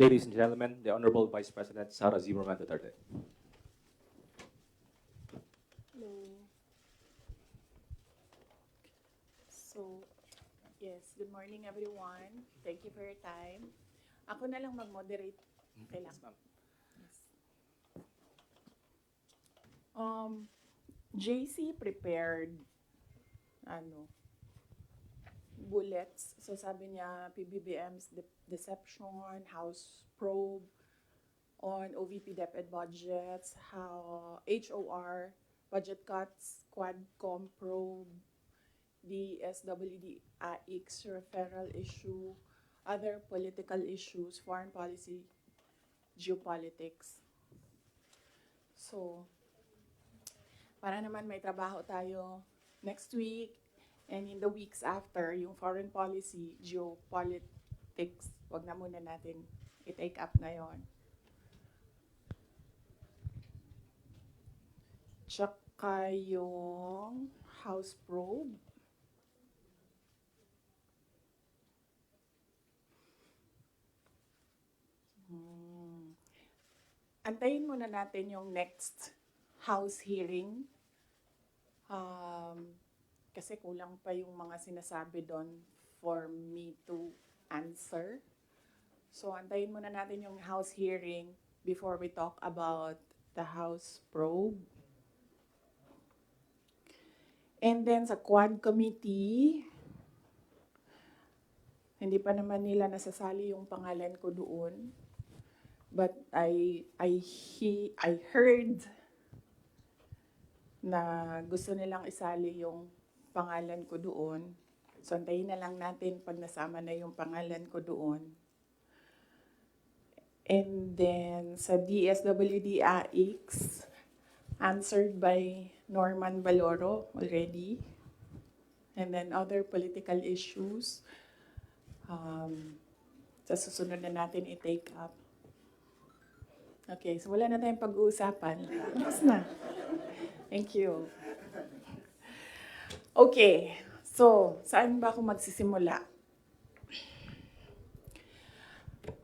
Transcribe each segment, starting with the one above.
Ladies and gentlemen, the Honorable Vice President Sara Zimmerman Duterte. Hello. So, yes, good morning everyone. Thank you for your time. Ako na lang mag-moderate. Okay lang. Yes. JC prepared bullets. So sabi niya PBBM's deception, House probe on OVP DepEd budgets, how HOR budget cuts, Quadcom probe, the SWD AIX referral issue, other political issues, foreign policy, geopolitics. So, para naman may trabaho tayo next week and in the weeks after, yung foreign policy, geopolitics, wag na muna natin i-take up ngayon. Tsaka yung House probe. Antayin muna natin yung next House hearing. Kasi kulang pa yung mga sinasabi doon for me to answer. So, antayin muna natin yung House hearing before we talk about the House probe. And then sa Quad Committee, hindi pa naman nila nasasali yung pangalan ko doon. But I heard na gusto nilang isali yung pangalan ko doon. So, antayin na lang natin pag nasama na yung pangalan ko doon. And then, sa DSWD AIX, answered by Norman Baloro already. And then, other political issues, sa susunod na natin i-take up. Okay, so wala na tayong pag-uusapan. Yes na. Thank you. Okay, so saan ba ako magsisimula?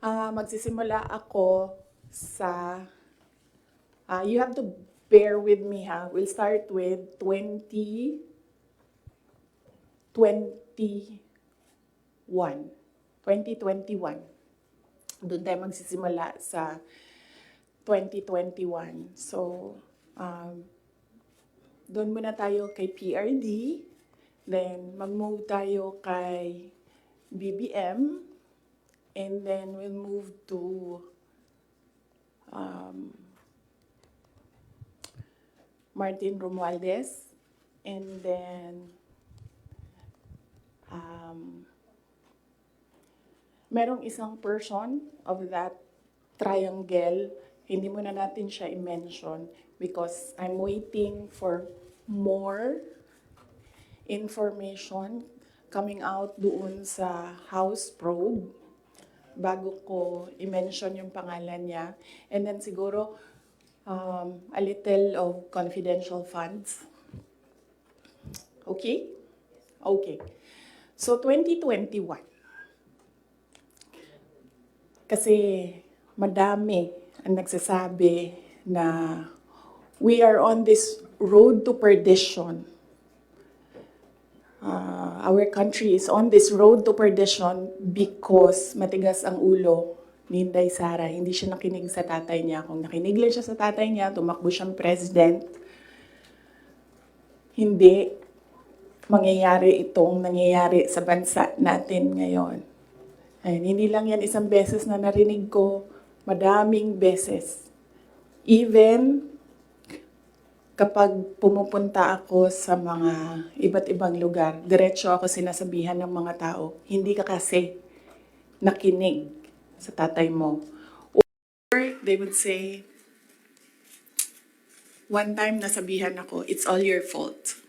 Magsisimula ako sa, you have to bear with me ha. We'll start with 2021. Doon tayo magsisimula sa 2021. So, doon muna tayo kay PRD, then mag-move tayo kay BBM, and then we'll move to Martin Romualdez, and then merong isang person of that triangle, hindi muna natin siya i-mention because I'm waiting for more information coming out doon sa House probe bago ko i-mention yung pangalan niya. And then siguro a little of confidential funds. Okay? Okay. So 2021. Kasi madami ang nagsasabi na we are on this road to perdition. Our country is on this road to perdition because matigas ang ulo ni Inday Sara. Hindi siya nakinig sa tatay niya. Kung nakinig lang siya sa tatay niya, tumakbo siyang president, hindi mangyayari itong nangyayari sa bansa natin ngayon. Ay, hindi lang yan isang beses na narinig ko, madaming beses. Even kapag pumupunta ako sa mga iba't ibang lugar, diretso ako sinasabihan ng mga tao, hindi ka kasi nakinig sa tatay mo. Or they would say, one time nasabihan ako, it's all your fault.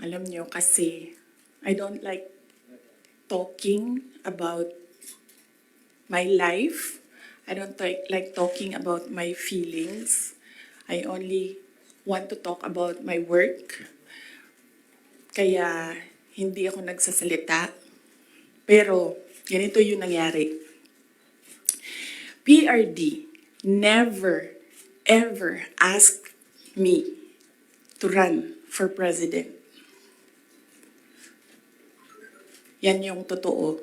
Alam nyo, kasi I don't like talking about my life. I don't like talking about my feelings. I only want to talk about my work. Kaya hindi ako nagsasalita. Pero ganito yung nangyari. PRD never, ever asked me to run for president. Yan yung totoo.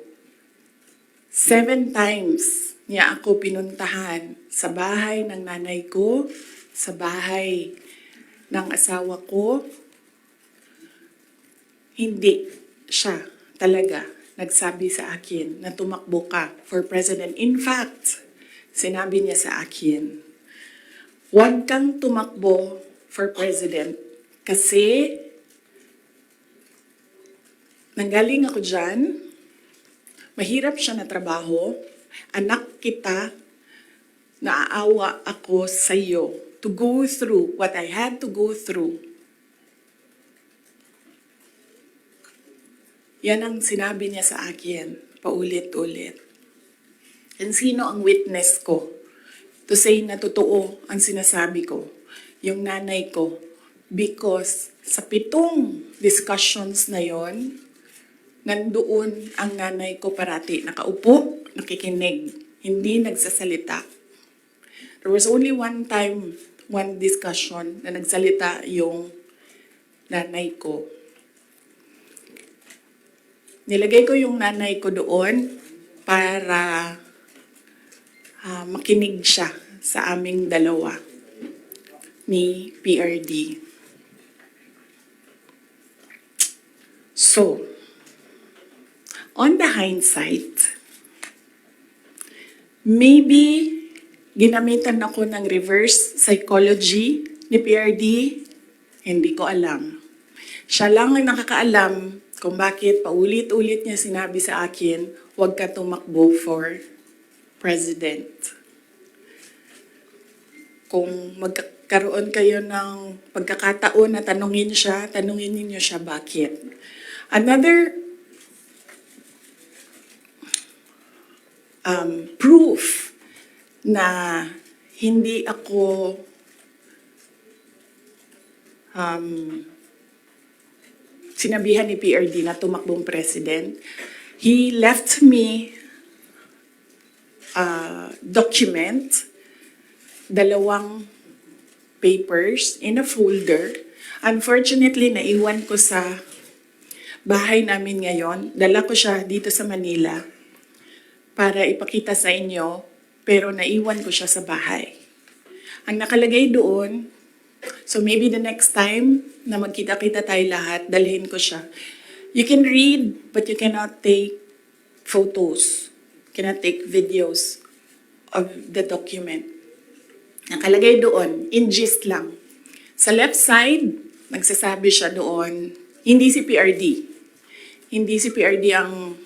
7 times niya ako pinuntahan sa bahay ng nanay ko, sa bahay ng asawa ko. Hindi siya talaga nagsabi sa akin na tumakbo ka for president. In fact, sinabi niya sa akin, huwag kang tumakbo for president kasi nanggaling ako dyan, mahirap siya na trabaho, anak kita, naaawa ako sa iyo to go through what I had to go through. Yan ang sinabi niya sa akin, paulit-ulit. And sino ang witness ko to say na totoo ang sinasabi ko? Yung nanay ko. Because sa 7 discussions na yon, nandoon ang nanay ko parati. Nakaupo, nakikinig, hindi nagsasalita. There was only one time, one discussion na nagsalita yung nanay ko. Nilagay ko yung nanay ko doon para makinig siya sa aming dalawa ni PRD. So, on the hindsight, maybe ginamitan ako ng reverse psychology ni PRD, hindi ko alam. Siya lang ang nakakaalam kung bakit paulit-ulit niya sinabi sa akin, huwag ka tumakbo for president. Kung magkaroon kayo ng pagkakataon na tanungin ninyo siya bakit. Another proof na hindi ako sinabihan ni PRD na tumakbong president, he left me a document, 2 papers in a folder. Unfortunately, naiwan ko sa bahay namin ngayon. Dala ko siya dito sa Manila para ipakita sa inyo, pero naiwan ko siya sa bahay. Ang nakalagay doon, so maybe the next time na magkita-kita tayo lahat, dalhin ko siya. You can read, but you cannot take photos. Cannot take videos of the document. Nakalagay doon, in gist lang. Sa left side, nagsasabi siya doon, hindi si PRD. Hindi si PRD ang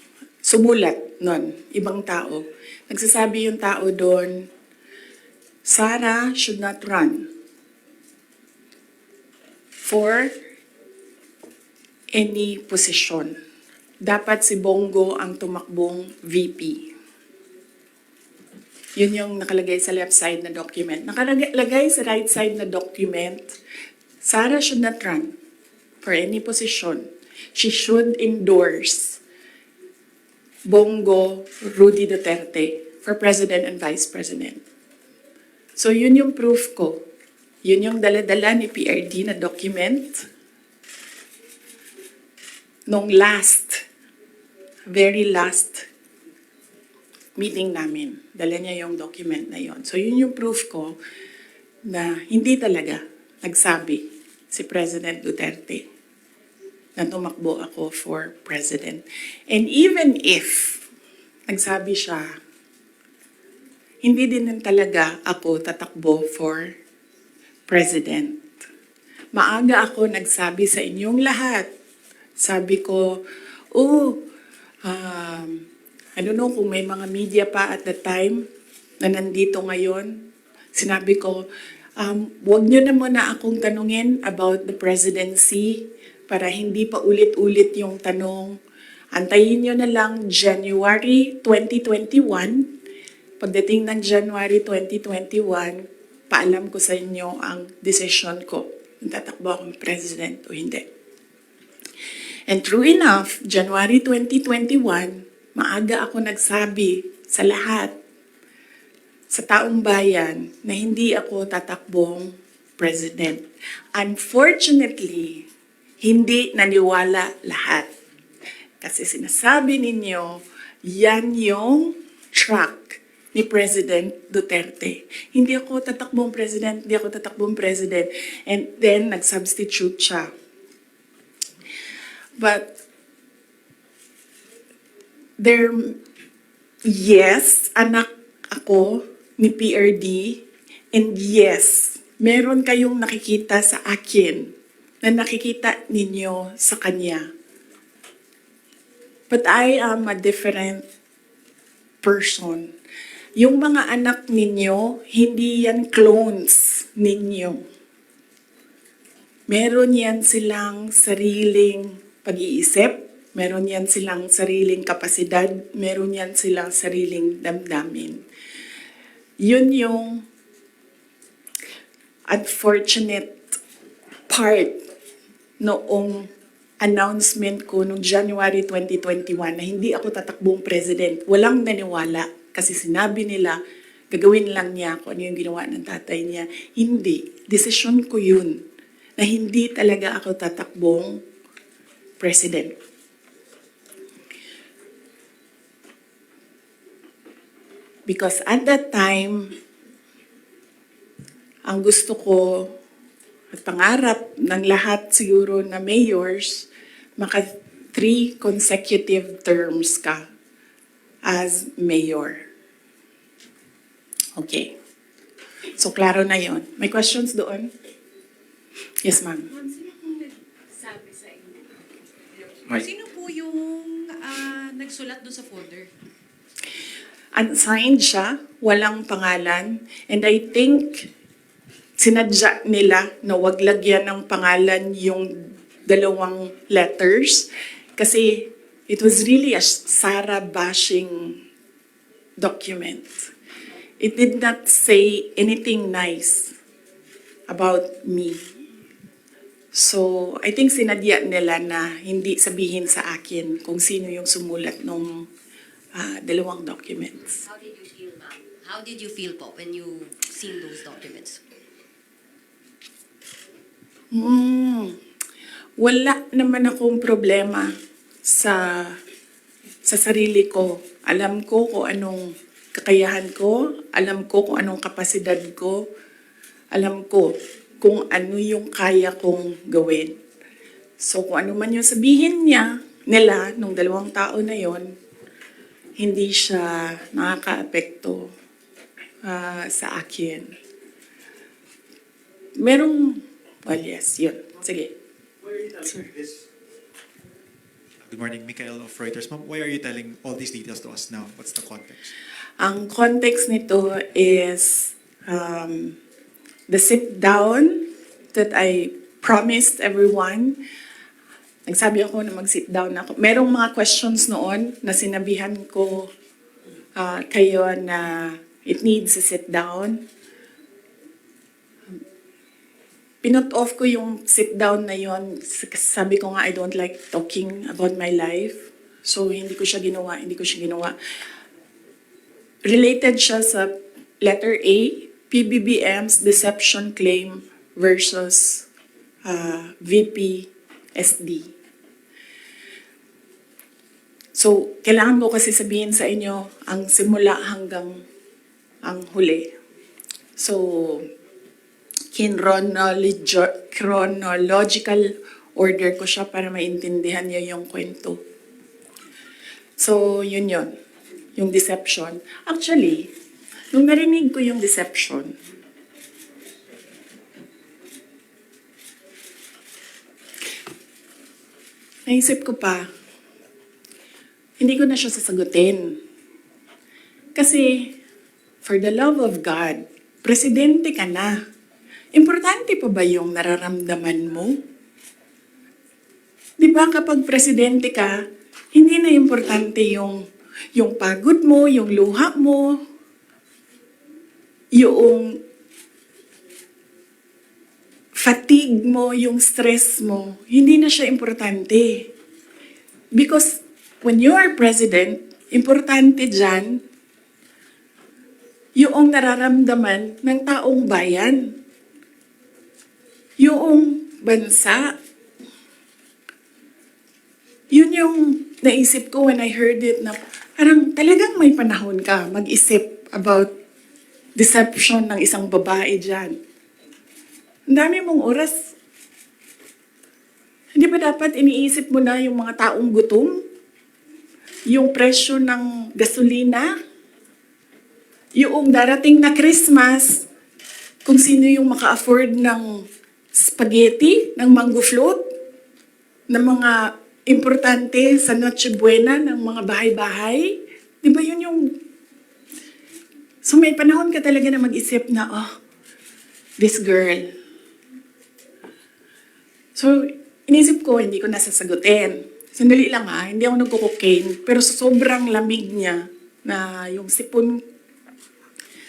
sumulat nun, ibang tao. Nagsasabi yung tao doon, Sara should not run for any position. Dapat si Bongo ang tumakbong VP. Yun yung nakalagay sa left side na document. Nakalagay sa right side na document, Sara should not run for any position. She should endorse Bongo Rudy Duterte for President and Vice President. So yun yung proof ko. Yun yung dala-dala ni PRD na document nung very last meeting namin. Dala niya yung document na yon. So yun yung proof ko na hindi talaga nagsabi si President Duterte na tumakbo ako for president. And even if nagsabi siya, hindi din talaga ako tatakbo for president. Maaga ako nagsabi sa inyong lahat. Sabi ko, I don't know kung may mga media pa at the time na nandito ngayon. Sinabi ko, wag nyo na muna akong tanungin about the presidency para hindi pa ulit-ulit yung tanong. Antayin nyo na lang January 2021. Pagdating ng January 2021, paalam ko sa inyo ang desisyon ko. Tatakbo akong president o hindi. And true enough, January 2021, maaga ako nagsabi sa lahat, sa taong bayan, na hindi ako tatakbong president. Unfortunately, hindi naniwala lahat. Kasi sinasabi ninyo, yan yung track ni President Duterte. Hindi ako tatakbong president, hindi ako tatakbong president. And then, nag-substitute siya. But, yes, anak ako ni PRD, and yes, meron kayong nakikita sa akin na nakikita ninyo sa kanya. But I am a different person. Yung mga anak ninyo, hindi yan clones ninyo. Meron yan silang sariling pag-iisip, meron yan silang sariling kapasidad, meron yan silang sariling damdamin. Yun yung unfortunate part noong announcement ko noong January 2021 na hindi ako tatakbong president. Walang naniwala kasi sinabi nila gagawin lang niya kung ano yung ginawa ng tatay niya. Hindi. Desisyon ko yun na hindi talaga ako tatakbong president. Because at that time, ang gusto ko at pangarap ng lahat siguro na mayors, maka 3 consecutive terms ka as mayor. Okay. So, klaro na yon. May questions doon? Yes, ma'am. Sabi sa inyo. Mike. Sino po yung nagsulat doon sa folder? Unsigned siya, walang pangalan, and I think sinadya nila na wag lagyan ng pangalan yung 2 letters kasi it was really a Sara bashing document. It did not say anything nice about me. So, I think sinadya nila na hindi sabihin sa akin kung sino yung sumulat nung 2 documents. How did you feel, ma'am? How did you feel po when you seen those documents? Wala naman akong problema sa sarili ko. Alam ko kung anong kakayahan ko, alam ko kung anong kapasidad ko, alam ko kung ano yung kaya kong gawin. So kung ano man yung sabihin nila, nung 2 tao na yon, hindi siya nakaka-apekto sa akin. Well, yes, yun. Sige. Sir. Good morning, Mikael of Reuters. Ma'am, why are you telling all these details to us now? What's the context? Ang context nito is the sit-down that I promised everyone. Nagsabi ako na mag-sit down ako. Merong mga questions noon na sinabihan ko kayo na it needs a sit down. Pinut off ko yung sit down na yon. Sabi ko nga I don't like talking about my life. So hindi ko siya ginawa. Related siya sa letter A, PBBM's deception claim versus VP SD. So, kailangan ko kasi sabihin sa inyo ang simula hanggang ang huli. So, chronological order ko siya para maintindihan niyo yung kwento. So, yun. Yung deception. Actually, nung narinig ko yung deception, naisip ko pa, hindi ko na siya sasagutin. Kasi, for the love of God, presidente ka na. Importante pa ba yung nararamdaman mo? Di ba kapag presidente ka, hindi na importante yung pagod mo, yung luha mo, yung fatigue mo, yung stress mo. Hindi na siya importante. Because when you are president, importante dyan yung nararamdaman ng taong bayan. Yung bansa. Yun yung naisip ko when I heard it na parang talagang may panahon ka mag-isip about deception ng isang babae dyan. Ang dami mong oras. Hindi ba dapat iniisip mo na yung mga taong gutom? Yung presyo ng gasolina? Yung darating na Christmas, kung sino yung maka-afford ng spaghetti, ng mango float, ng mga importante sa Noche Buena ng mga bahay-bahay? Di ba yun yung... So may panahon ka talaga na mag-isip na, oh, this girl. So, inisip ko, hindi ko nasasagutin. Sandali lang ha, hindi ako nagko-cocaine, pero sobrang lamig niya na yung sipon.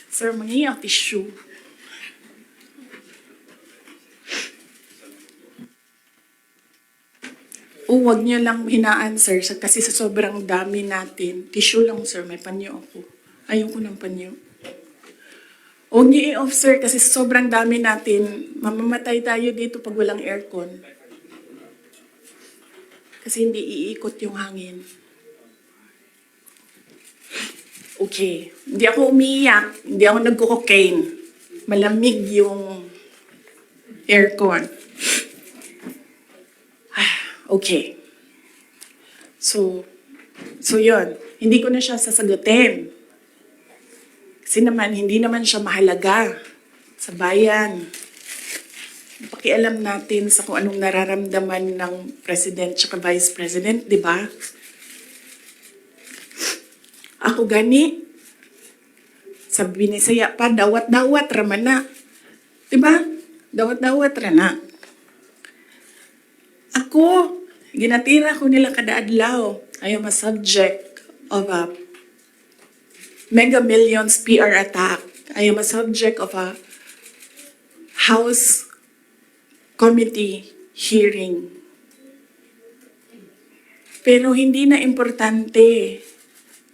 Sir, mangingi ang tissue. O, wag niyo lang hinaan, sir, kasi sa sobrang dami natin. Tissue lang, sir, may panyo ako. Ayoko ng panyo. Huwag niyo i-off, sir, kasi sa sobrang dami natin, mamamatay tayo dito pag walang aircon. Kasi hindi iikot yung hangin. Okay. Hindi ako umiiyak. Hindi ako nagko-cocaine. Malamig yung aircon. Okay. So yun. Hindi ko na siya sasagutin. Kasi naman, hindi naman siya mahalaga sa bayan. Pakialam natin sa kung anong nararamdaman ng President at Vice President, di ba? Ako gani, sa Binisaya pa, dawat-dawat raman na. Di ba? Dawat-dawat rana. Ako, ginatira ko nila kada adlaw. I am a subject of a Mega Millions PR attack. I am a subject of a House Committee hearing. Pero hindi na importante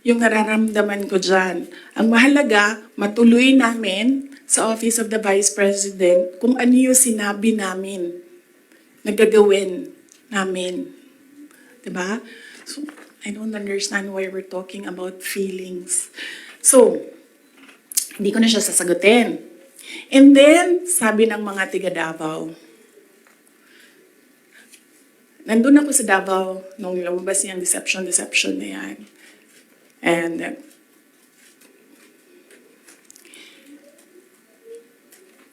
yung nararamdaman ko dyan. Ang mahalaga, matuloy namin sa Office of the Vice President kung ano yung sinabi namin na gagawin namin. Diba? So, I don't understand why we're talking about feelings. So, hindi ko na siya sasagutin. And then, sabi ng mga tiga Davao, nandun ako sa Davao nung lumabas niyang deception na yan. And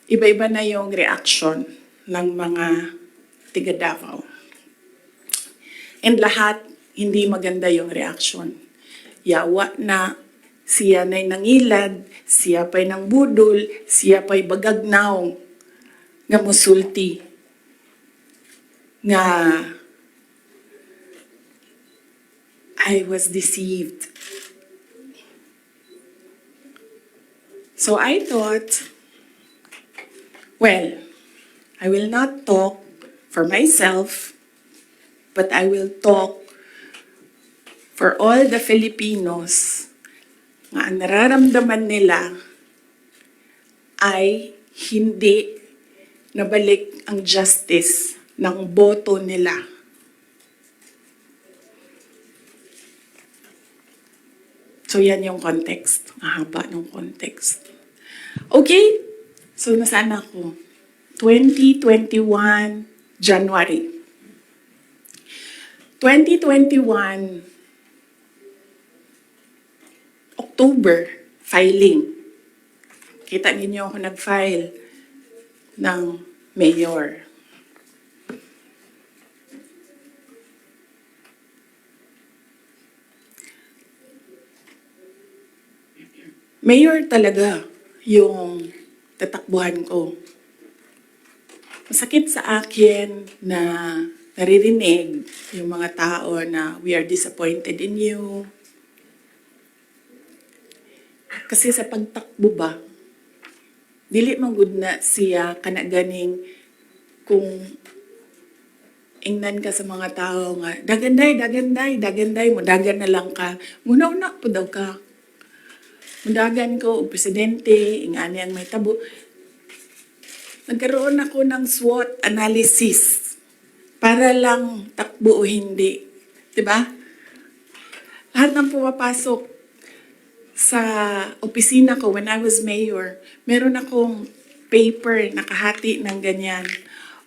iba-iba na yung reaction ng mga tiga Davao. And lahat, hindi maganda yung reaction. Yawa na, siya na'y nangilad, siya pa'y nang budol, siya pa'y bagagnaw, nga musulti, nga I was deceived. So I thought, well, I will not talk for myself, but I will talk for all the Filipinos nga ang nararamdaman nila ay hindi nabalik ang justice ng boto nila. So yan yung context. Mahaba ng context. Okay? So nasaan ako? 2021 January. 2021 October, filing. Kita ninyo ako nag-file ng mayor. Mayor talaga yung tatakbuhan ko. Masakit sa akin na naririnig yung mga tao na we are disappointed in you. Kasi sa pagtakbo ba, dili man gud na siya kanaganing kung ingnan ka sa mga tao nga, daganday mo, dagan na lang ka. Muna-una po daw ka. Mudagan ko, o presidente, ingani ang may tabo. Nagkaroon ako ng SWOT analysis para lang takbo o hindi. Diba? Lahat ng pumapasok sa opisina ko when I was mayor, meron akong paper nakahati ng ganyan.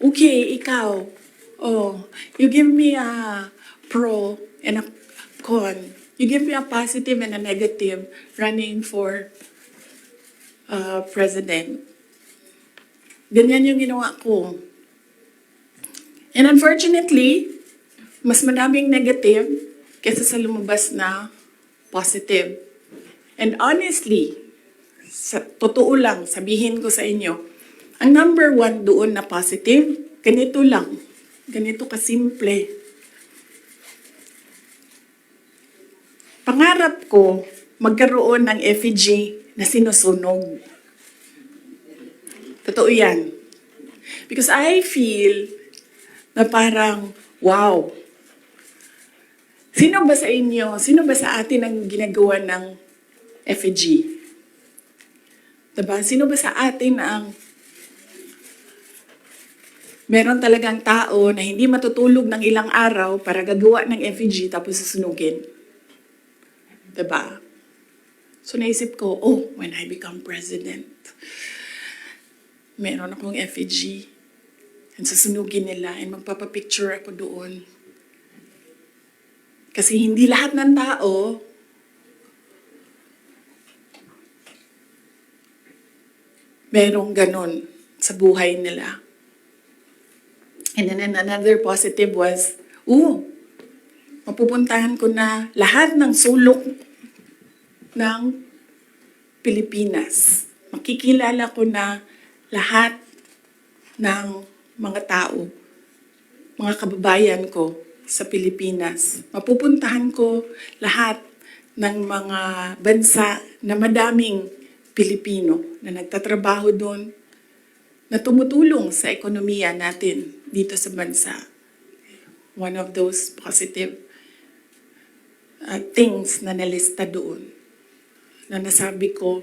Okay, ikaw, you give me a pro and a con. You give me a positive and a negative running for president. Ganyan yung ginawa ko. And unfortunately, mas madaming negative kaysa sa lumabas na positive. And honestly, sa totoo lang, sabihin ko sa inyo, ang number 1 doon na positive, ganito lang. Ganito kasimple. Pangarap ko magkaroon ng effigy na sinusunog. Totoo yan. Because I feel na parang, wow. Sino ba sa inyo, sino ba sa atin ang ginagawa ng effigy? Diba? Sino ba sa atin ang meron talagang tao na hindi matutulog ng ilang araw para gagawa ng effigy tapos susunugin? Diba? So naisip ko, when I become president, meron akong effigy and susunugin nila and magpapapicture ako doon. Kasi hindi lahat ng tao merong ganon sa buhay nila. And then another positive was, mapupuntahan ko na lahat ng sulok ng Pilipinas. Makikilala ko na lahat ng mga tao, mga kababayan ko sa Pilipinas. Mapupuntahan ko lahat ng mga bansa na madaming Pilipino na nagtatrabaho doon, na tumutulong sa ekonomiya natin dito sa bansa. One of those positive things na nalista doon. Na nasabi ko,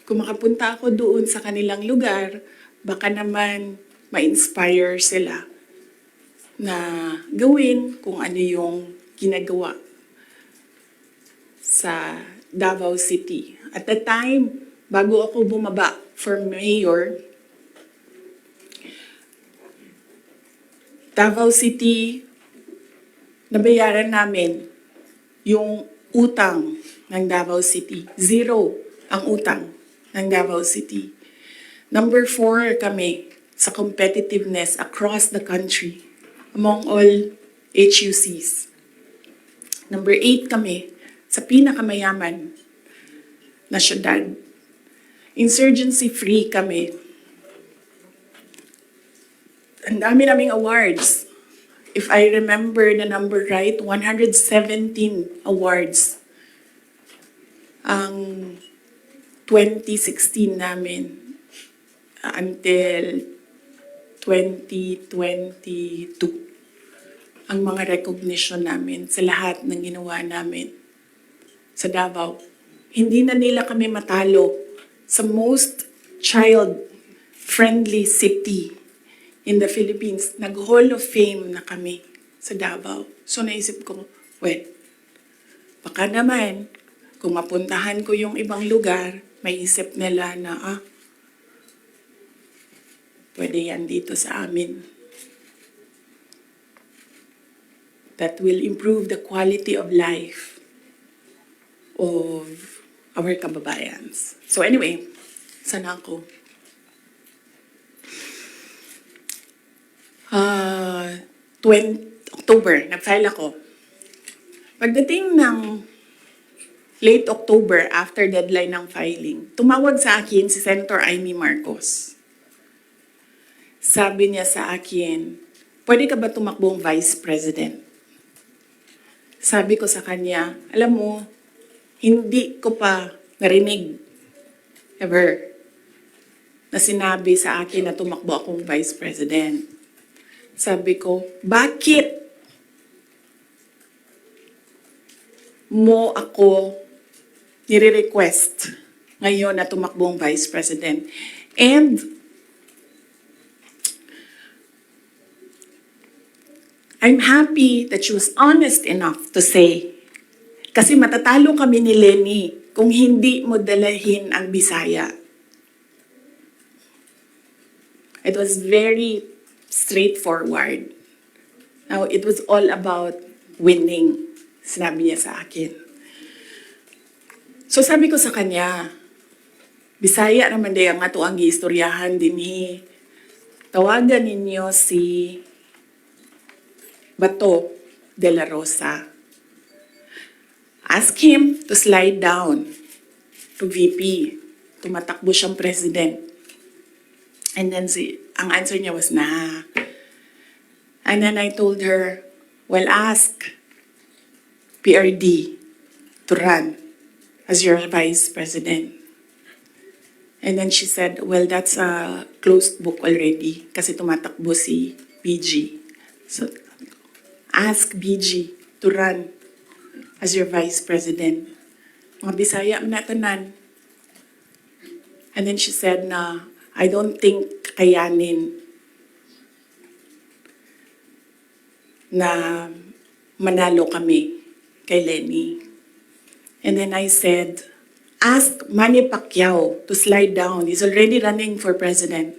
kung makapunta ako doon sa kanilang lugar, baka naman ma-inspire sila na gawin kung ano yung ginagawa sa Davao City. At the time, bago ako bumaba for mayor, Davao City, nabayaran namin yung utang ng Davao City. 0 ang utang ng Davao City. Number 4 kami sa competitiveness across the country among all HUCs. Number 8 kami sa pinakamayaman na syudad. Insurgency-free kami. Ang dami naming awards. If I remember the number right, 117 awards ang 2016 namin until 2022. Ang mga recognition namin sa lahat ng ginawa namin sa Davao. Hindi na nila kami matalo sa most child-friendly city in the Philippines. Nag-Hall of Fame na kami sa Davao. So naisip ko, baka naman, kung mapuntahan ko yung ibang lugar, may isip nila na, pwede yan dito sa amin. That will improve the quality of life of our kababayans. So anyway, sana ako. October, nag-file ako. Pagdating ng late October, after deadline ng filing, tumawag sa akin si Senator Amy Marcos. Sabi niya sa akin, pwede ka ba tumakbong Vice President? Sabi ko sa kanya, alam mo, hindi ko pa narinig ever na sinabi sa akin na tumakbo akong Vice President. Sabi ko, bakit mo ako nire-request ngayon na tumakbong Vice President? And I'm happy that she was honest enough to say, kasi matatalo kami ni Lenny kung hindi mo dalahin ang Bisaya. It was very straightforward. Now, it was all about winning, sinabi niya sa akin. So sabi ko sa kanya, Bisaya naman day ang ato ang giistoryahan dinhi. Tawagan ninyo si Bato de la Rosa. Ask him to slide down to VP. Tumatakbo siyang president. And then ang answer niya was, nah. And then I told her, well, ask PRD to run as your vice president. And then she said, well, that's a closed book already kasi tumatakbo si BG. So, ask BG to run as your vice president. Mga Bisaya na tanan. And then she said na, I don't think kayanin na manalo kami kay Lenny. And then I said, ask Manny Pacquiao to slide down. He's already running for president.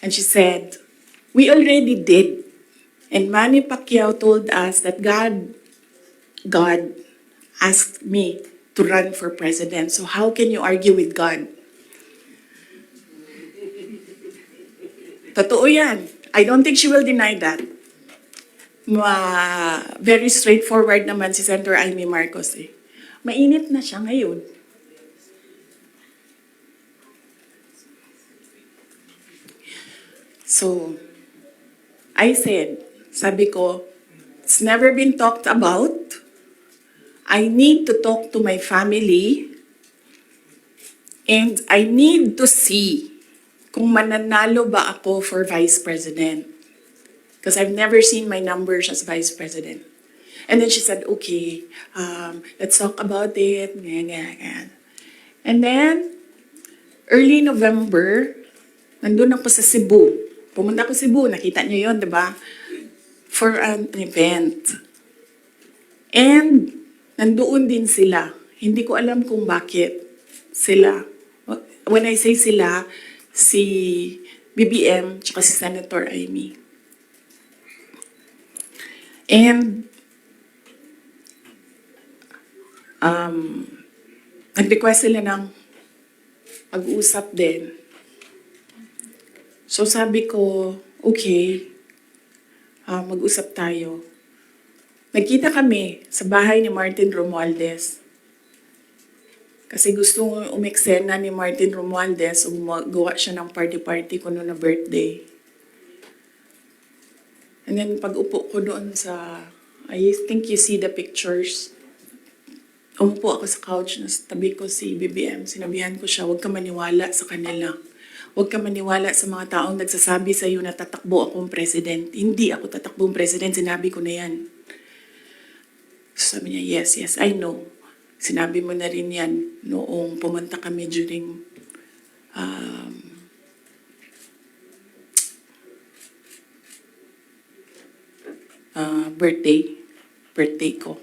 And she said, we already did. And Manny Pacquiao told us that God asked me to run for president. So how can you argue with God? Totoo yan. I don't think she will deny that. Very straightforward naman si Senator Amy Marcos eh. Mainit na siya ngayon. So, I said, sabi ko, it's never been talked about. I need to talk to my family and I need to see kung mananalo ba ako for Vice President. Because I've never seen my numbers as Vice President. And then she said, okay, let's talk about it. And then, early November, nandun ako sa Cebu. Pumunta ako sa Cebu, nakita niyo yun, di ba? For an event. And, nandoon din sila. Hindi ko alam kung bakit sila. When I say sila, si BBM, tsaka si Senator Amy. And, nag-request sila ng pag-uusap din. So sabi ko, okay, mag-usap tayo. Nagkita kami sa bahay ni Martin Romualdez. Kasi gusto umeksena ni Martin Romualdez, gawa siya ng party-party ko noon na birthday. And then pag-upo ko doon sa, I think you see the pictures. Umupo ako sa couch, nasa tabi ko si BBM. Sinabihan ko siya, huwag ka maniwala sa kanila. Huwag ka maniwala sa mga taong nagsasabi sa iyo na tatakbo akong president. Hindi ako tatakbong president, sinabi ko na yan. So sabi niya, yes, I know. Sinabi mo na rin yan noong pumunta kami during birthday ko.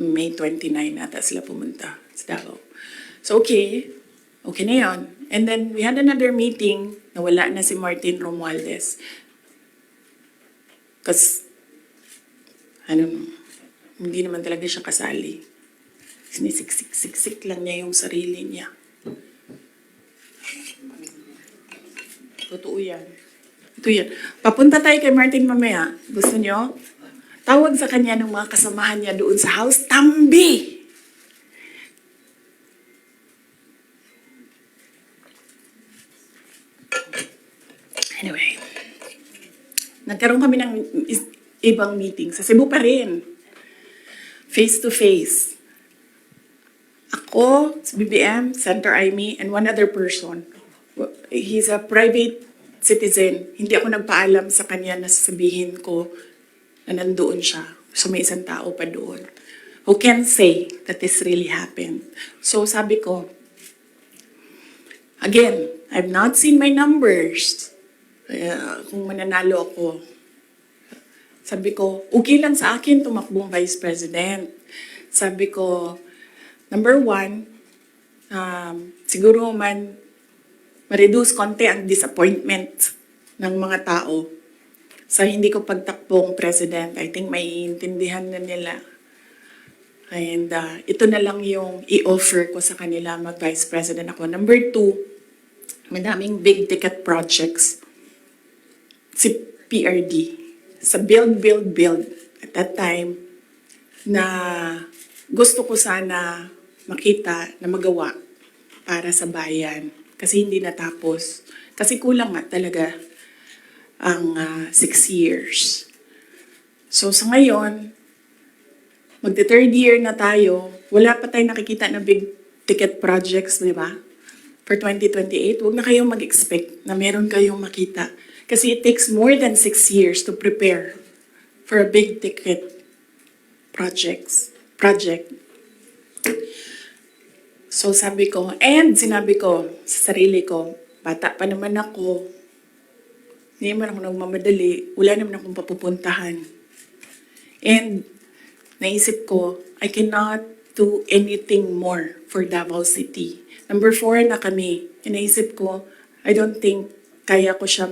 May 29 ata sila pumunta sa Davao. So okay na yun. And then we had another meeting na wala na si Martin Romualdez. Because, I don't know, hindi naman talaga siya kasali. Sinisiksik lang niya yung sarili niya. Totoo yan. Ito yan. Papunta tayo kay Martin mamaya. Gusto nyo? Tawag sa kanya ng mga kasamahan niya doon sa house, Tambi! Anyway, nagkaroon kami ng ibang meeting. Sa Cebu pa rin. Face to face. Ako, BBM, Senator Amy, and one other person. He's a private citizen. Hindi ako nagpaalam sa kanya na sasabihin ko na nandoon siya. So may isang tao pa doon who can say that this really happened. So sabi ko, again, I've not seen my numbers. Kung mananalo ako. Sabi ko, okay lang sa akin tumakbong Vice President. Sabi ko, number one, siguro man ma-reduce konti ang disappointment ng mga tao sa hindi ko pagtakbong President. I think maiintindihan na nila. And ito na lang yung i-offer ko sa kanila mag-Vice President ako. Number two, madaming big ticket projects si PRD sa build at that time na gusto ko sana makita na magawa para sa bayan kasi hindi natapos. Kasi kulang nga talaga ang 6 years. So sa ngayon, magte-third year na tayo, wala pa tayong nakikita na big ticket projects, di ba? For 2028, huwag na kayong mag-expect na meron kayong makita. Kasi it takes more than 6 years to prepare for a big ticket project. So sabi ko, and sinabi ko sa sarili ko, bata pa naman ako, hindi naman ako nagmamadali, wala naman akong papupuntahan. And naisip ko, I cannot do anything more for Davao City. Number 4 na kami. Naisip ko, I don't think kaya ko siya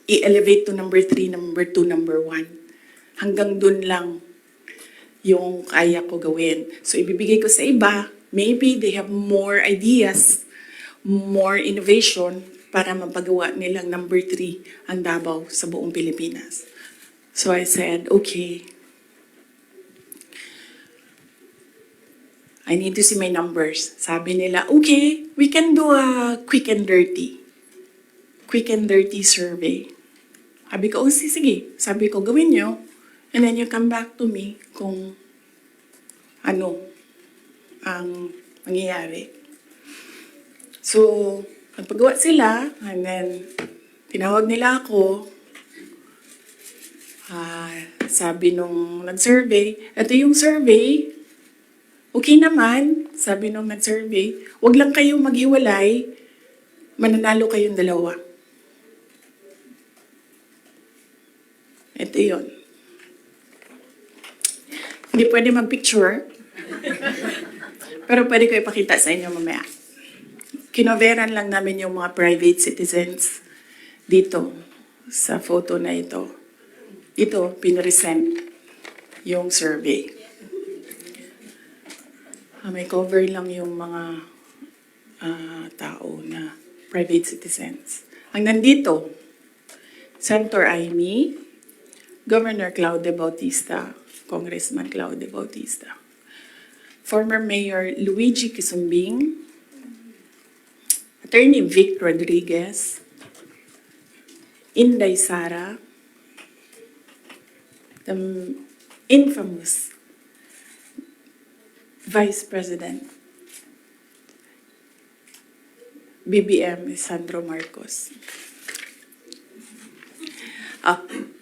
i-elevate to number 3, number 2, number 1. Hanggang dun lang yung kaya ko gawin. So ibibigay ko sa iba, maybe they have more ideas, more innovation para mapagawa nilang number 3 ang Davao sa buong Pilipinas. So I said, okay, I need to see my numbers. Sabi nila, okay, we can do a quick and dirty survey. Sabi ko, oh, sige. Sabi ko, gawin nyo. And then you come back to me kung ano ang mangyayari. So, nagpagawa sila, and then tinawag nila ako. Sabi nung nag-survey, ito yung survey, okay naman, sabi nung nag-survey, wag lang kayong maghiwalay, mananalo kayong dalawa. Ito yun. Hindi pwede mag-picture, pero pwede ko ipakita sa inyo mamaya. Kinoveran lang namin yung mga private citizens dito sa photo na ito. Ito, pinresent yung survey. May cover lang yung mga tao na private citizens. Ang nandito, Senator Amy, Governor Claude Bautista, Congressman Claude Bautista, former Mayor Luigi Quisumbing, Attorney Vic Rodriguez, Inday Sara, the infamous Vice President BBM Sandro Marcos.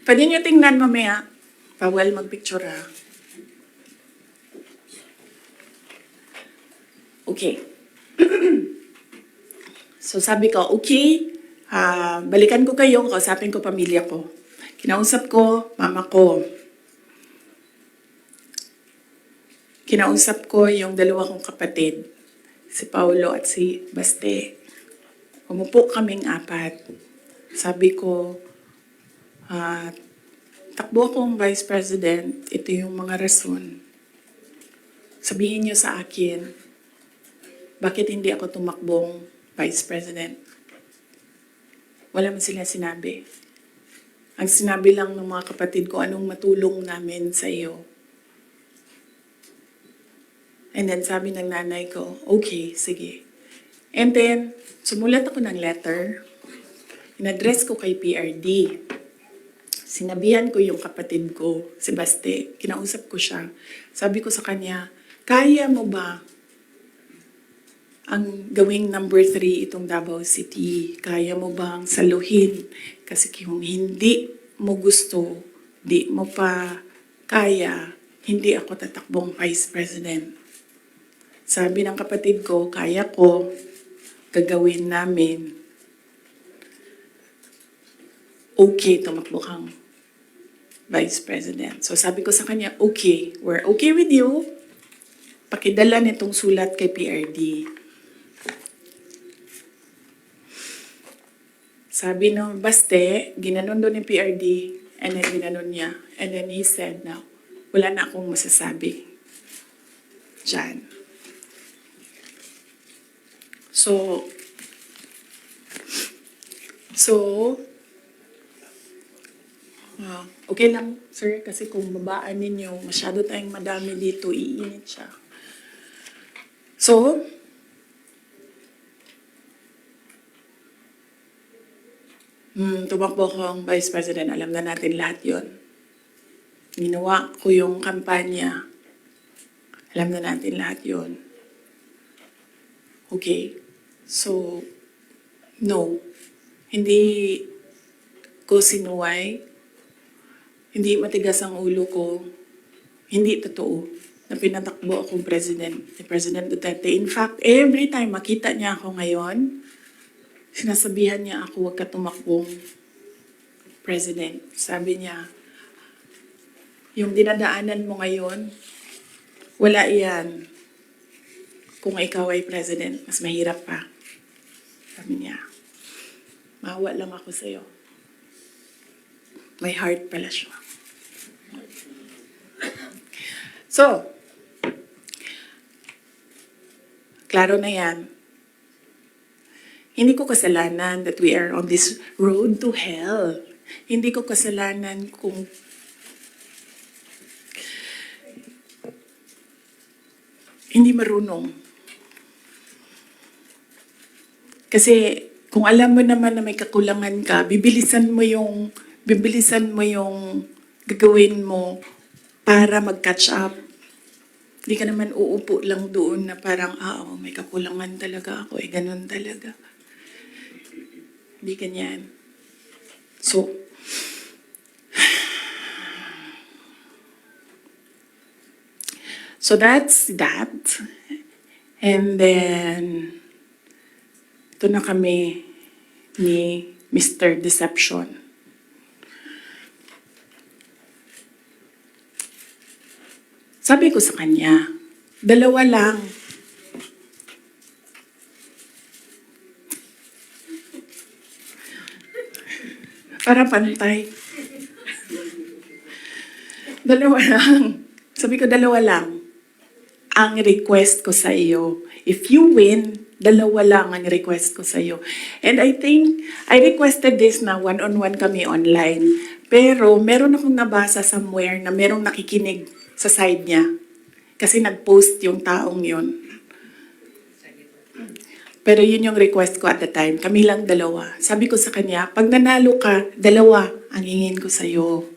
Pwede nyo tingnan mamaya. Bawal mag-picture ha. Okay. So sabi ko, okay, balikan ko kayo, kausapin ko pamilya ko. Kinausap ko, mama ko. Kinausap ko yung dalawa kong kapatid, si Paulo at si Baste. Umupo kaming 4. Sabi ko, takbo akong Vice President, ito yung mga rason. Sabihin niyo sa akin, bakit hindi ako tumakbong Vice President? Wala man sila sinabi. Ang sinabi lang ng mga kapatid ko, anong matulong namin sa iyo. And then sabi ng nanay ko, okay, sige. And then, sumulat ako ng letter. In-address ko kay PRD. Sinabihan ko yung kapatid ko, si Baste. Kinausap ko siya. Sabi ko sa kanya, kaya mo ba ang gawing number 3 itong Davao City. Kaya mo bang saluhin? Kasi kung hindi mo gusto, di mo pa kaya, hindi ako tatakbong Vice President. Sabi ng kapatid ko, kaya ko, gagawin namin. Okay, tumakbo kang Vice President. So sabi ko sa kanya, okay, we're okay with you. Pakidala nitong sulat kay PRD. Sabi no, baste, ginanon doon ni PRD, and then ginanon niya. And then he said, now, wala na akong masasabi. Diyan. So, okay lang, sir, kasi kung babaan ninyo, masyado tayong madami dito, iinit siya. So, tumakbo ko ang Vice President, alam na natin lahat yon. Ginawa ko yung kampanya, alam na natin lahat yon. Okay, so, no, hindi ko sinuway, hindi matigas ang ulo ko, hindi totoo na pinatakbo akong President ni President Duterte. In fact, every time makita niya ako ngayon, sinasabihan niya ako, huwag ka tumakbong President. Sabi niya, yung dinadaanan mo ngayon, wala iyan. Kung ikaw ay President, mas mahirap pa. Sabi niya, maawa lang ako sa'yo. May heart pala siya. So, klaro na yan. Hindi ko kasalanan that we are on this road to hell. Hindi ko kasalanan kung hindi marunong. Kasi kung alam mo naman na may kakulangan ka, bibilisan mo yung gagawin mo para mag-catch up. Hindi ka naman uupo lang doon na parang, may kakulangan talaga ako, ganun talaga. Hindi ganyan. So that's that. And then, ito na kami ni Mr. Deception. Sabi ko sa kanya, dalawa lang. Para pantay. Dalawa lang. Sabi ko, dalawa lang. Ang request ko sa iyo. If you win, dalawa lang ang request ko sa iyo. And I think, I requested this na one-on-one kami online. Pero meron akong nabasa somewhere na merong nakikinig sa side niya. Kasi nag-post yung taong yun. Pero yun yung request ko at the time. Kami lang dalawa. Sabi ko sa kanya, pag nanalo ka, dalawa ang hingin ko sa'yo.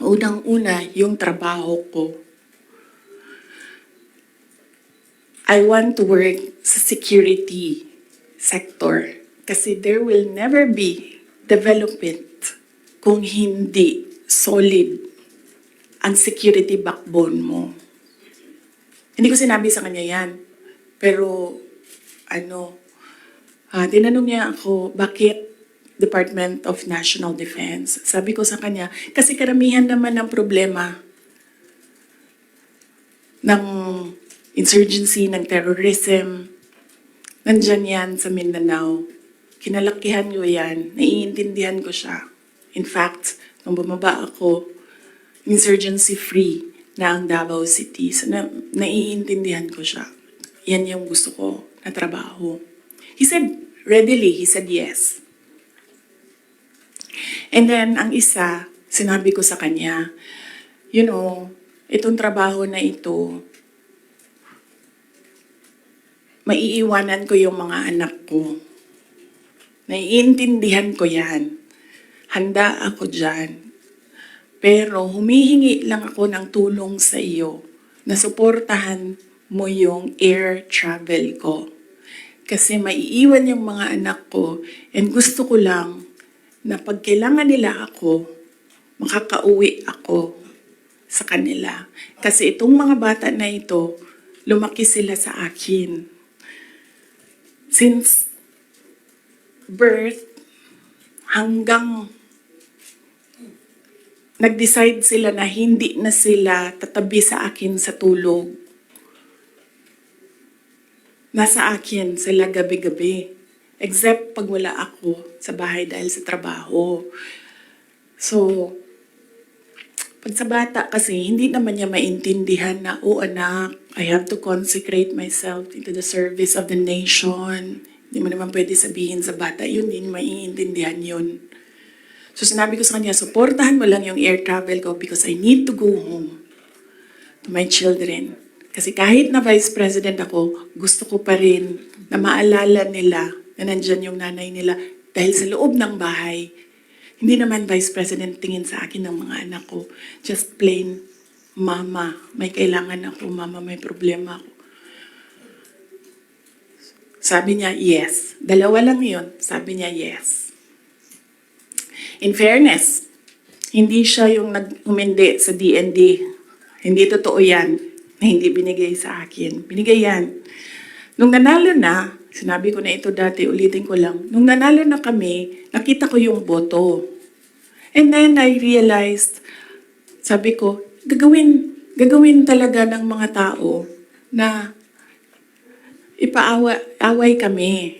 Unang-una, yung trabaho ko. I want to work sa security sector. Kasi there will never be development kung hindi solid ang security backbone mo. Hindi ko sinabi sa kanya yan. Pero, tinanong niya ako, bakit Department of National Defense? Sabi ko sa kanya, kasi karamihan naman ng problema ng insurgency, ng terrorism, nandyan yan sa Mindanao. Kinalakihan ko yan, naiintindihan ko siya. In fact, nung bumaba ako, insurgency-free na ang Davao City. So, naiintindihan ko siya. Yan yung gusto ko na trabaho. He said, readily, he said yes. And then, ang isa, sinabi ko sa kanya, itong trabaho na ito, maiiwanan ko yung mga anak ko. Naiintindihan ko yan. Handa ako dyan. Pero humihingi lang ako ng tulong sa iyo na suportahan mo yung air travel ko. Kasi maiiwan yung mga anak ko and gusto ko lang na pag kailangan nila ako, makakauwi ako sa kanila. Kasi itong mga bata na ito, lumaki sila sa akin. Since birth hanggang nag-decide sila na hindi na sila tatabi sa akin sa tulog. Nasa akin sila gabi-gabi. Except pag wala ako sa bahay dahil sa trabaho. So, pag sa bata kasi, hindi naman niya maintindihan na, oh anak, I have to consecrate myself into the service of the nation. Hindi mo naman pwede sabihin sa bata yun, hindi niya maiintindihan yun. So sinabi ko sa kanya, supportahan mo lang yung air travel ko because I need to go home to my children. Kasi kahit na vice president ako, gusto ko pa rin na maalala nila na nandyan yung nanay nila dahil sa loob ng bahay. Hindi naman vice president tingin sa akin ng mga anak ko. Just plain, mama, may kailangan ako, mama, may problema ako. Sabi niya, yes. Dalawa lang yun. Sabi niya, yes. In fairness, hindi siya yung nag-umindi sa DND. Hindi totoo yan na hindi binigay sa akin. Binigay yan. Nung nanalo na, sinabi ko na ito dati, ulitin ko lang. Nung nanalo na kami, nakita ko yung boto. And then I realized, sabi ko, gagawin talaga ng mga tao na ipaaway kami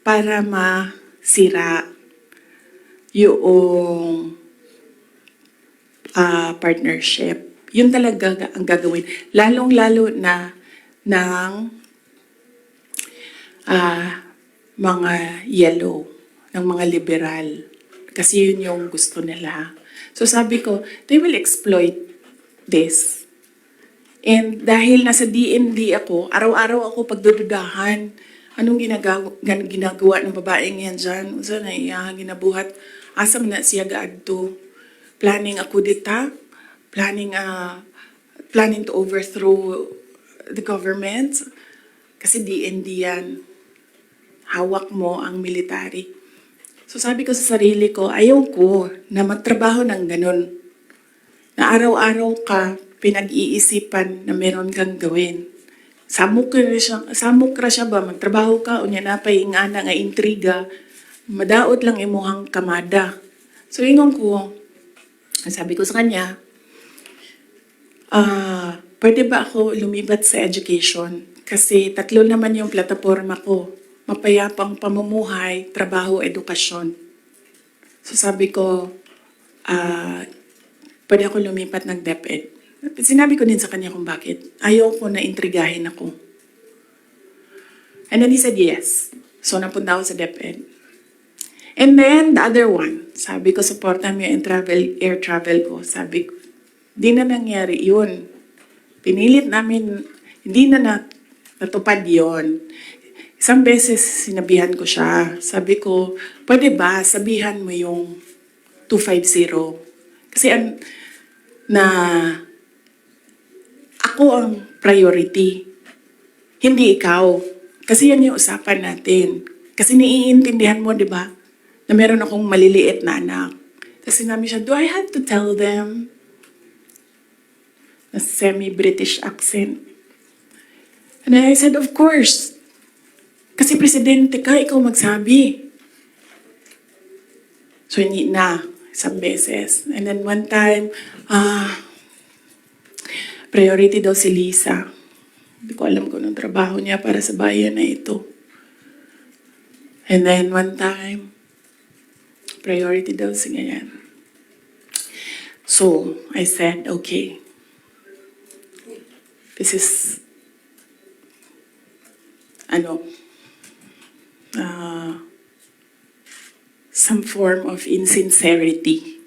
para masira yung partnership. Yun talaga ang gagawin. Lalong-lalo na ng mga yellow, ng mga liberal. Kasi yun yung gusto nila. So sabi ko, they will exploit this. And dahil nasa DND ako, araw-araw ako pagdududahan. Anong ginagawa ng babaeng yan dyan? Unsa na iya, ginabuhat. Asam na siya gaadto. Planning ako dita. Planning to overthrow the government. Kasi DND yan. Hawak mo ang military. So sabi ko sa sarili ko, ayaw ko na magtrabaho ng ganun. Na araw-araw ka pinag-iisipan na meron kang gawin. Samok ra siya ba? Magtrabaho ka, unya na pa nga na nga intriga. Madaot lang imuhang kamada. So ingon ko, sabi ko sa kanya, pwede ba ako lumibat sa education? Kasi 3 naman yung plataforma ko. Mapayapang pamumuhay, trabaho, edukasyon. So sabi ko, pwede ako lumipat ng DepEd. Sinabi ko din sa kanya kung bakit. Ayaw ko na intrigahin ako. And then he said yes. So napunta ako sa DepEd. And then the other one, sabi ko, supportan mo yung air travel ko. Sabi ko, di na nangyari yun. Pinilit namin, hindi na natupad yun. Isang beses sinabihan ko siya. Sabi ko, pwede ba sabihan mo yung 250? Kasi ako ang priority. Hindi ikaw. Kasi yan yung usapan natin. Kasi naiintindihan mo, di ba? Na meron akong maliliit na anak. Tapos sinabi siya, do I have to tell them? Na semi-British accent. And I said, of course. Kasi presidente ka, ikaw magsabi. So hindi na, isang beses. And then one time, priority daw si Lisa. Hindi ko alam kung anong trabaho niya para sa bayan na ito. And then one time, priority daw si ganyan. So, I said, okay. This is, some form of insincerity.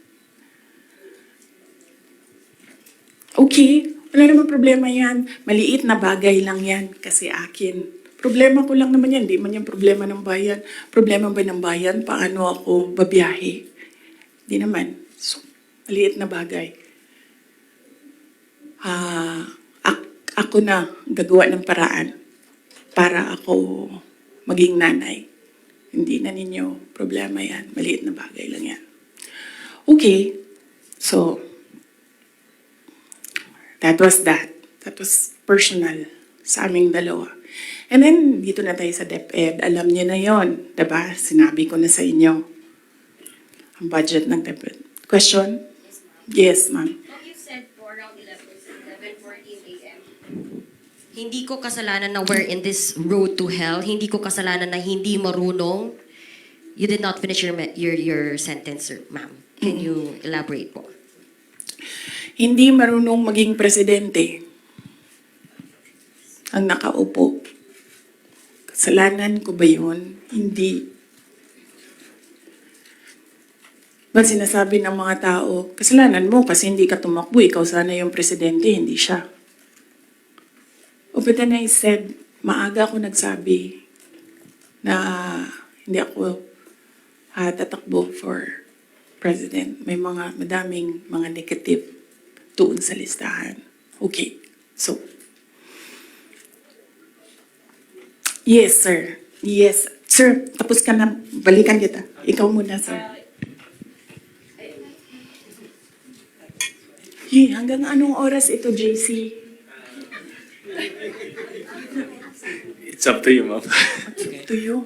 Okay, wala naman problema yan. Maliit na bagay lang yan kasi akin. Problema ko lang naman yan, di man yung problema ng bayan. Problema ba ng bayan, paano ako babiyahe? Di naman. So, maliit na bagay. ako na gagawa ng paraan para ako maging nanay. Hindi na ninyo problema yan. Maliit na bagay lang yan. Okay. So, that was that. That was personal sa aming dalawa. And then, dito na tayo sa DepEd. Alam niyo na yon, diba? Sinabi ko na sa inyo. Ang budget ng DepEd. Question? Yes, ma'am. You said for around 11:14 a.m. Hindi ko kasalanan na we're in this road to hell. Hindi ko kasalanan na hindi marunong. You did not finish your sentence, sir, ma'am. Can you elaborate po? Hindi marunong maging presidente ang nakaupo. Kasalanan ko ba yun? Hindi. Ba't sinasabi ng mga tao, kasalanan mo kasi hindi ka tumakbo, ikaw sana yung presidente, hindi siya. But then I said, maaga ako nagsabi na hindi ako tatakbo for president. May madaming mga negative doon sa listahan. Okay. So, yes, sir. Yes. Sir, tapos ka na. Balikan kita. Ikaw muna, sir. Hanggang anong oras ito, JC? It's up to you, ma'am. To you.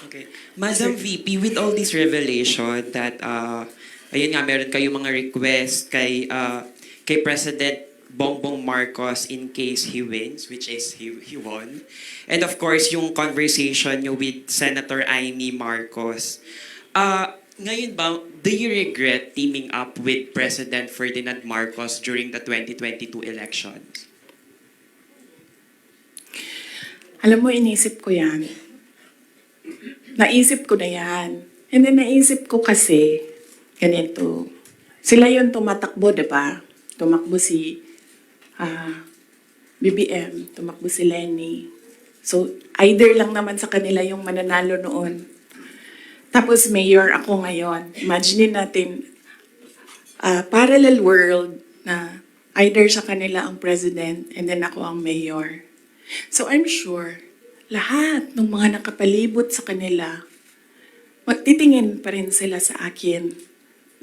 Okay. Madam VP, with all this revelation that, ayun nga, meron kayong mga request kay President Bongbong Marcos in case he wins, which is he won. And of course, yung conversation nyo with Senator Amy Marcos. Ngayon ba, do you regret teaming up with President Ferdinand Marcos during the 2022 elections? Alam mo, inisip ko yan. Naisip ko na yan. And then naisip ko kasi, ganito, sila yung tumatakbo, diba? Tumakbo si BBM, tumakbo si Lenny. So, either lang naman sa kanila yung mananalo noon. Tapos mayor ako ngayon. Imagine natin, parallel world na either sa kanila ang president and then ako ang mayor. So I'm sure, lahat ng mga nakapalibot sa kanila, magtitingin pa rin sila sa akin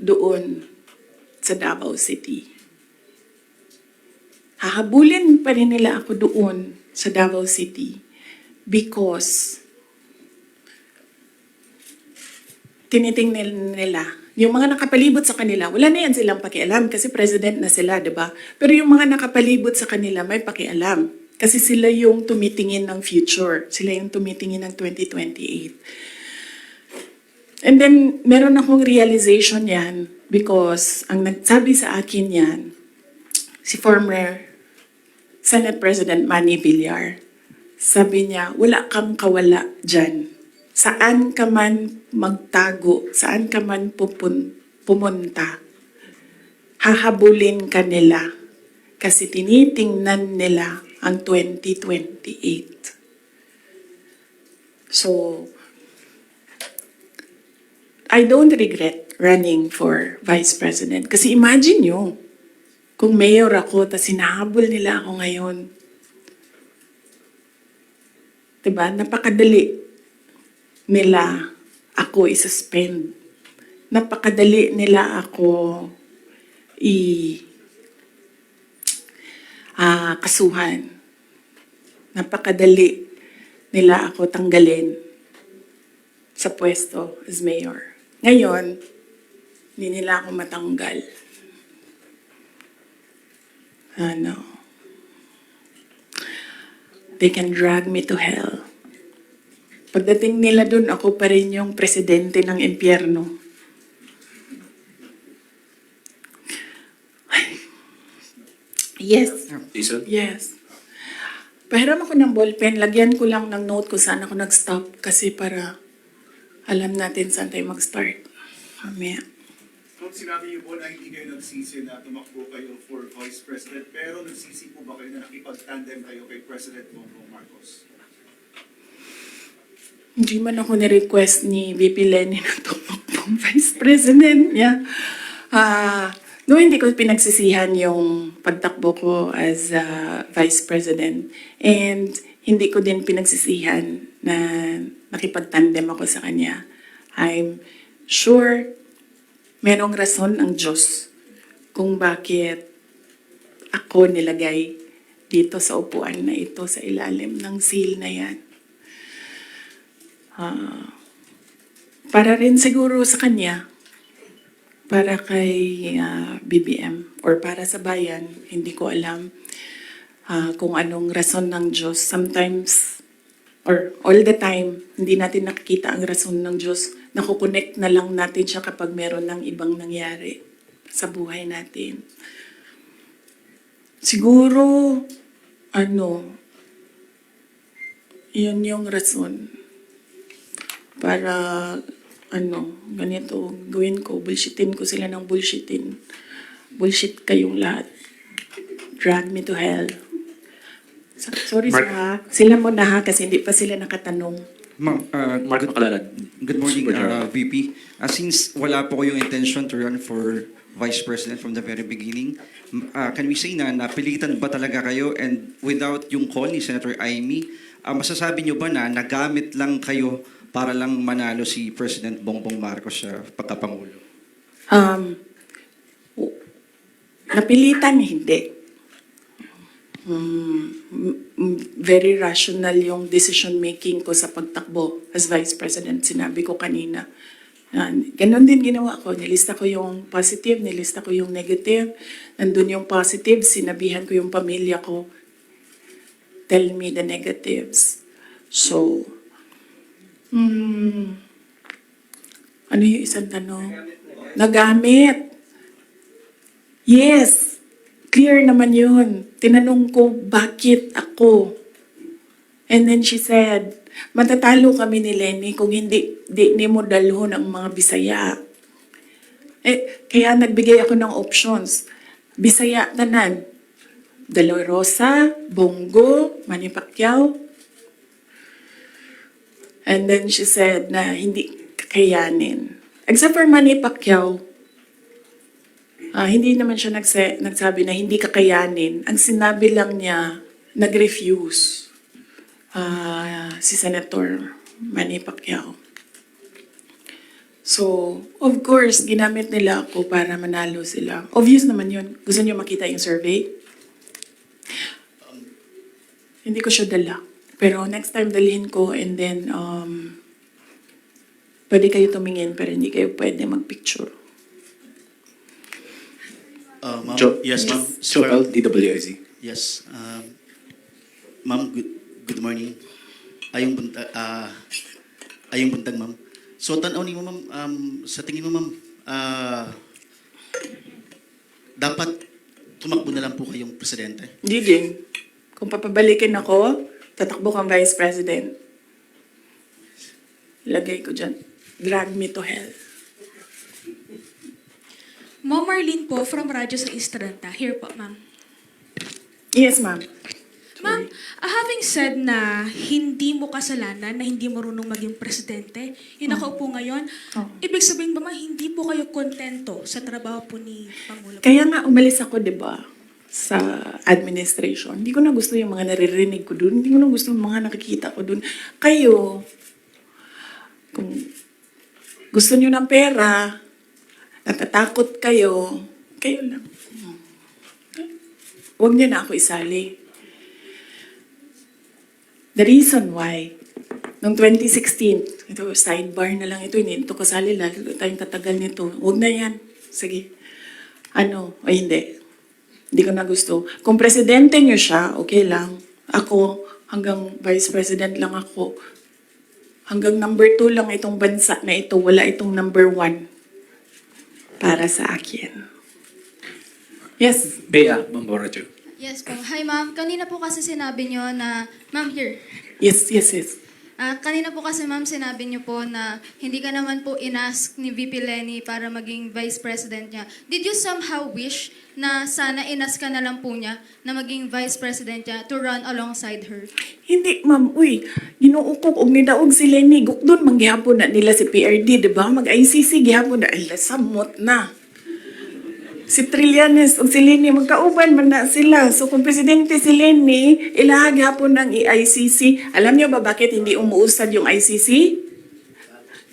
doon sa Davao City. Hahabulin pa rin nila ako doon sa Davao City because tinitingnan nila, yung mga nakapalibot sa kanila, wala na yan silang pakialam kasi president na sila, diba? Pero yung mga nakapalibot sa kanila may pakialam kasi sila yung tumitingin ng future. Sila yung tumitingin ng 2028. And then, meron akong realization yan because ang nagsabi sa akin yan, si former Senate President Manny Villar. Sabi niya, wala kang kawala dyan. Saan ka man magtago, saan ka man pumunta, hahabulin ka nila kasi tinitingnan nila ang 2028. So, I don't regret running for Vice President. Kasi imagine nyo, kung mayor ako, tas hinahabol nila ako ngayon. Diba? Napakadali nila ako i-suspend. Napakadali nila ako kasuhan. Napakadali nila ako tanggalin sa pwesto as mayor. Ngayon, hindi nila ako matanggal. They can drag me to hell. Pagdating nila dun, ako pa rin yung presidente ng impyerno. Yes. Jason? Yes. Pahiram ako ng ballpen, lagyan ko lang ng note kung saan ako nag-stop kasi para alam natin saan tayo mag-start. Mamaya. Kung sinabi niyo po na hindi kayo nagsisi na tumakbo kayo for Vice President, pero nagsisi po ba kayo na nakipag-tandem kayo kay President Bongbong Marcos? Hindi man ako ni-request ni VP Lenny na tumakbong Vice president niya. No, hindi ko pinagsisihan yung pagtakbo ko as vice president. And hindi ko din pinagsisihan na nakipagtandem ako sa kanya. I'm sure merong rason ang Diyos kung bakit ako nilagay dito sa upuan na ito, sa ilalim ng seal na yan. Para rin siguro sa kanya, para kay BBM, or para sa bayan, hindi ko alam kung anong rason ng Diyos. Sometimes, or all the time, hindi natin nakikita ang rason ng Diyos. Nakukonect na lang natin siya kapag meron ng ibang nangyari sa buhay natin. Siguro, yun yung rason para, ganito, gawin ko, bullshitin ko sila ng bullshitin. Bullshit kayong lahat. Drag me to hell. Sorry Mark. sila muna ha, kasi hindi pa sila nakatanong. Ma'am, Mark Macalalan. good morning, Super General. VP. Since wala po kayong intention to run for Vice President from the very beginning, can we say na napilitan ba talaga kayo, and without yung call ni Senator Amy, masasabi niyo ba na nagamit lang kayo para lang manalo si President Bongbong Marcos sa pagkapangulo? Napilitan, hindi. Very rational yung decision making ko sa pagtakbo as Vice President. Sinabi ko kanina. Ganon din ginawa ko. Nilista ko yung positive, nilista ko yung negative. Nandun yung positive, sinabihan ko yung pamilya ko, tell me the negatives. So, ano yung isang tanong? Nagamit. Yes. Clear naman yun. Tinanong ko, bakit ako? And then she said, matatalo kami ni Lenny kung hindi mo dalhon ang mga Bisaya. Kaya nagbigay ako ng options. Bisaya tanan. De La Rosa, Bongo, Manny Pacquiao. And then she said na hindi kakayanin. Except for Manny Pacquiao, hindi naman siya nagsabi na hindi kakayanin. Ang sinabi lang niya, nag-refuse si Senator Manny Pacquiao. So, of course, ginamit nila ako para manalo sila. Obvious naman yun. Gusto niyo makita yung survey? Hindi ko siya dala. Pero next time dalhin ko, and then pwede kayo tumingin pero hindi kayo pwede magpicture. Ma'am, Yes, ma'am. Joel, DWIZ. Yes. Ma'am, good morning. Ayong buntag, ma'am. So, tanaw ni mo, ma'am, sa tingin mo, ma'am, dapat tumakbo na lang po kayong presidente. Hindi din. Kung papabalikin ako, tatakbo kang Vice President. Lagay ko dyan. Drag me to hell. Ma'am Marlene po from Radyo sa Estrada. Here po, ma'am. Yes, ma'am. Ma'am, having said na hindi mo kasalanan na hindi marunong maging presidente, yung nakaupo ngayon, ibig sabihin ba hindi po kayo kontento sa trabaho po ni Pangulo? Kaya nga umalis ako, di ba, sa administration. Hindi ko na gusto yung mga naririnig ko dun. Hindi ko na gusto yung mga nakikita ko dun. Kayo, kung gusto nyo ng pera, natatakot kayo, kayo lang. Huwag niyo na ako isali. The reason why, noong 2016, ito, sidebar na lang ito, hindi ito kasali, lalo tayong tatagal nito. Huwag na yan. Sige. O hindi. Hindi ko na gusto. Kung presidente niyo siya, okay lang. Ako, hanggang vice president lang ako. Hanggang number 2 lang itong bansa na ito. Wala itong number 1 para sa akin. Yes. Bea, Mamboracho. Yes po. Hi ma'am, kanina po kasi sinabi niyo na, ma'am here, Yes. Kanina po kasi ma'am sinabi niyo po na hindi ka naman po inask ni VP Lenny para maging vice president niya. Did you somehow wish na sana inask ka na lang po niya na maging vice president niya to run alongside her? Hindi, ma'am. Uy, ginuukok og nidaog si Lenny. Gukdon, manggihapon na nila si PRD, di ba? Mag-ICC, gihapon na. Ay, samot na. Si Trillanes o si Lenny, magkauban man na sila. So kung presidente si Lenny, ilahag hapon ng ICC. Alam niyo ba bakit hindi umuusad yung ICC?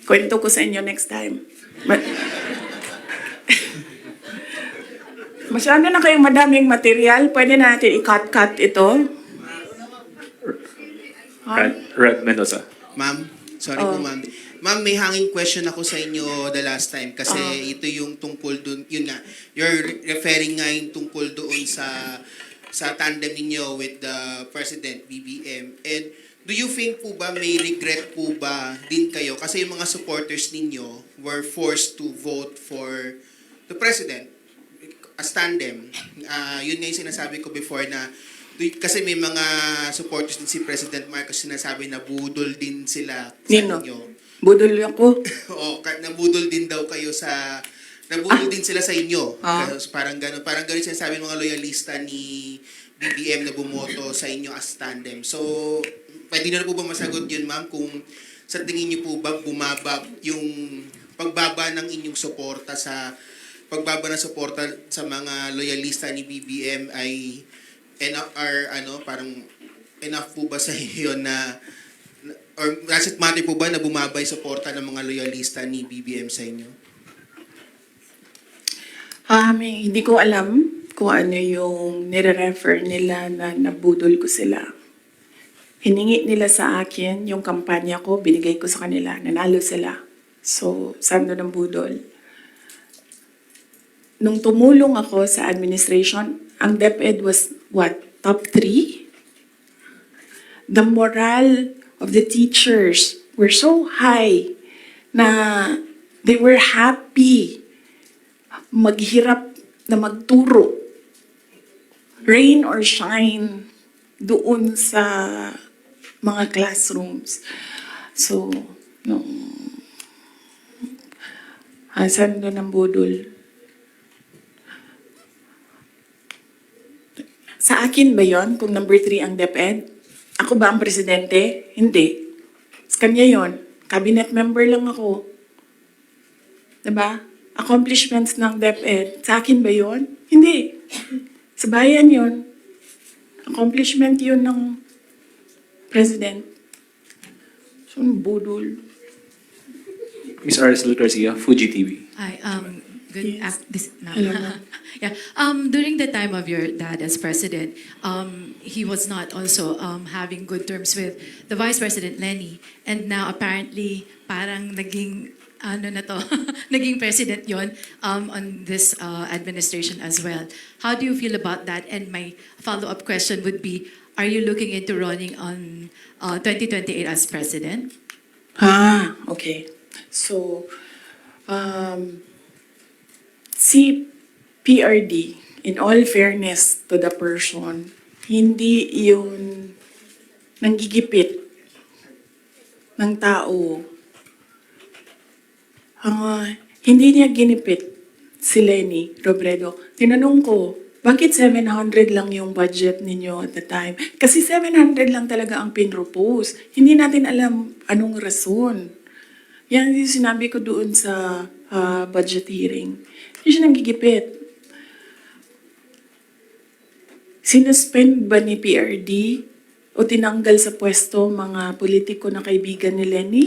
Kwento ko sa inyo next time. Masyado na kayong madaming material. Pwede natin i-cut ito. Red Mendoza. Ma'am, sorry po ma'am. Ma'am, may hanging question ako sa inyo the last time kasi ito yung tungkol dun, yun nga, you're referring nga yung tungkol doon sa tandem ninyo with the President, BBM. And do you think po ba may regret po ba din kayo? Kasi yung mga supporters ninyo were forced to vote for the President as tandem. Yun nga yung sinasabi ko before na kasi may mga supporters din si President Marcos sinasabi na budol din sila sa Nino? inyo. Budol ako. Oo, nabudol din daw kayo sa nabudol din sila sa inyo. Kasi parang gano'n sinasabi ng mga loyalista ni BBM na bumoto sa inyo as tandem. So, pwede na po ba masagot yun, ma'am, kung sa tingin niyo po ba bumaba yung pagbaba ng inyong suporta sa mga loyalista ni BBM ay parang enough po ba sa iyo na or does it matter po ba na bumaba yung suporta ng mga loyalista ni BBM sa inyo? Hindi ko alam kung ano yung nire-refer nila na nabudol ko sila. Hiningi nila sa akin yung kampanya ko, binigay ko sa kanila, nanalo sila. So, saan doon ang budol? Nung tumulong ako sa administration, ang DepEd was what? Top 3? The morale of the teachers were so high na they were happy maghirap na magturo. Rain or shine doon sa mga classrooms. So, saan doon ang budol? Sa akin ba yon kung number 3 ang DepEd? Ako ba ang presidente? Hindi. Sa kanya yon. Cabinet member lang ako. Diba? Accomplishments ng DepEd. Sa akin ba yon? Hindi. Sa bayan yon. Accomplishment yun ng president. So, budol. Ms. Aracel Garcia, Fuji TV. Hi, good Yes. no. Hello, ma'am. Yeah. During the time of your dad as president, he was not also having good terms with the Vice President Lenny, and now apparently parang naging naging president yon on this administration as well. How do you feel about that? And my follow-up question would be, are you looking into running on 2028 as president? Okay. So, si PRD, in all fairness to the person, hindi yun nanggigipit ng tao. Hindi niya ginipit si Lenny Robredo. Tinanong ko, bakit 700 lang yung budget ninyo at the time? Kasi 700 lang talaga ang pinropose. Hindi natin alam anong rason. Yan yung sinabi ko doon sa budget hearing. Hindi siya nanggigipit. Sinuspend ba ni PRD o tinanggal sa pwesto mga politiko na kaibigan ni Lenny?